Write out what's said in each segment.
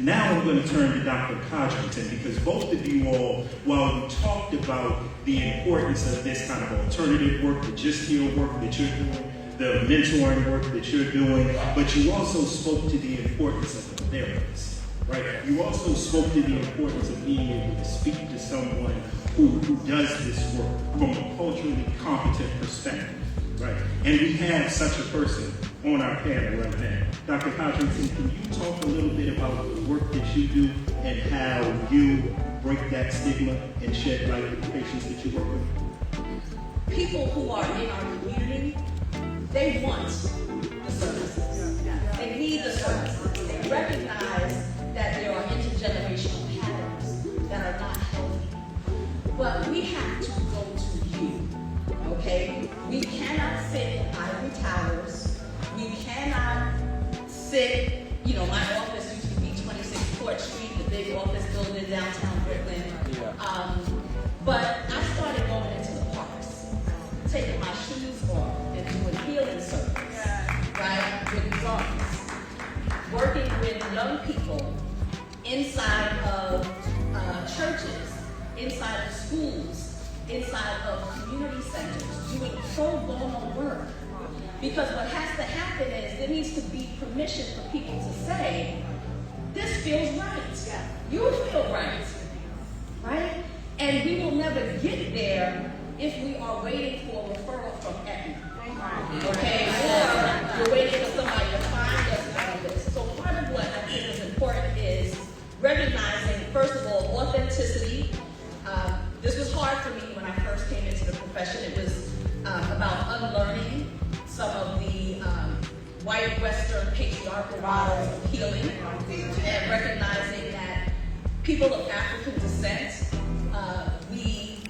Now I'm going to turn to Dr. Codrington, because both of you all, while you talked about the importance of this kind of alternative work, the gesteel work that you're doing, the mentoring work that you're doing, but you also spoke to the importance of the therapist, right? You also spoke to the importance of being able to speak to someone who does this work from a culturally competent perspective, right? And we have such a person on our panel right now. Dr. Codrington, can you talk a little bit about the work that you do and how you break that stigma and shed light on the patients that you work with? People who are in our community, they want the services. They need the services. They recognize that there are intergenerational patterns that are not healthy. But we have to go to you, okay? We cannot sit in ivory towers. We cannot sit, my office used to be 26 Court Street, the big office building downtown Brooklyn. But I started going into the parks, taking my shoes off and doing healing circles, right, with drums, working with young people inside of churches, inside of schools, inside of community centers, doing pro bono work. Because what has to happen is there needs to be permission for people to say, this feels right. You feel right. Right? And we will never get there if we are waiting for a referral from Aetna. Okay? Or you're waiting for somebody to find us on this. So part of what I think is important is recognizing, first of all, authenticity. This was hard for me when I first came into the profession. It was about unlearning some of the white Western patriarchal models of healing and recognizing that people of African descent, we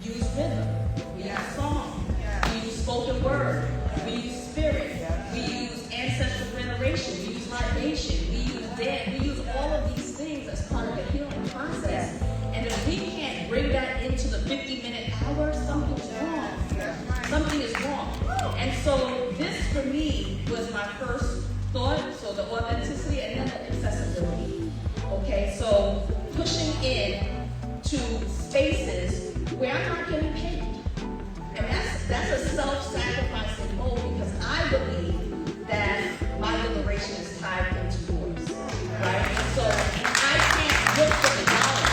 use rhythm, we use song, we use spoken word, we use spirit, we use ancestral veneration, we use libation, we use dance, we use all of these things as part of the healing process. And if we can't bring that into the 50-minute hour, something's wrong. Something is wrong. And so this, for me, was my first thought, so the authenticity and then the accessibility. Okay, so pushing in to spaces where I'm not getting paid. And that's a self-sacrificing goal, because I believe that my liberation is tied into yours. Right? So I can't look for the dollar,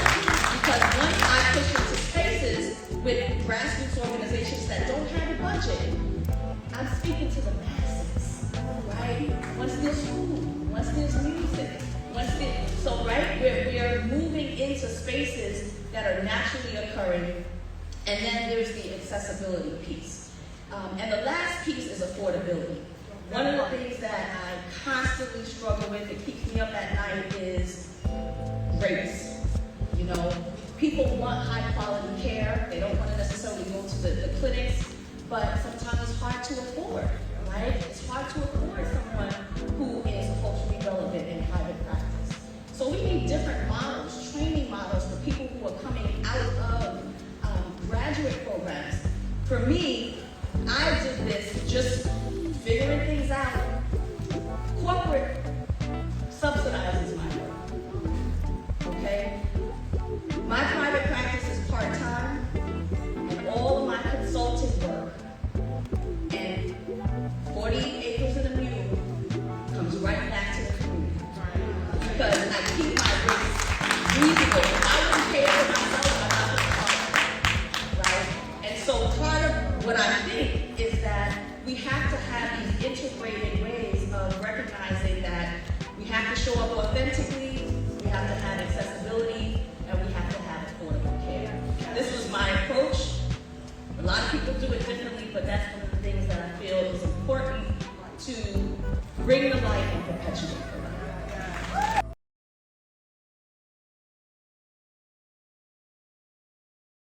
because once I push into spaces with grassroots organizations that don't have a budget, I'm speaking to the masses, right? Once there's food, once there's music, we're moving into spaces that are naturally occurring, and then there's the accessibility piece. And the last piece is affordability. One of the things that I constantly struggle with, that keeps me up at night, is rates. People want high quality care. They don't want to necessarily go to the clinics, but sometimes it's hard to afford, right? It's hard to afford someone who is culturally relevant in private practice. So we need different models, training models for people who are coming out of graduate programs. For me, I did this just figuring things out. Corporate subsidizes my work, okay? My private practice is part-time, and all of my consulting work and 40 acres and a mule comes right back to the community. Because I keep my rates reasonable. If I wouldn't pay for myself, I'm not right? And so part of what I think is that we have to have these integrated ways of recognizing that we have to show up authentically, we have to have accessibility, and we have to have affordable care. This was my approach. A lot of people do it differently, but that's one of the things that I feel is important to bring the light and perpetuate the light.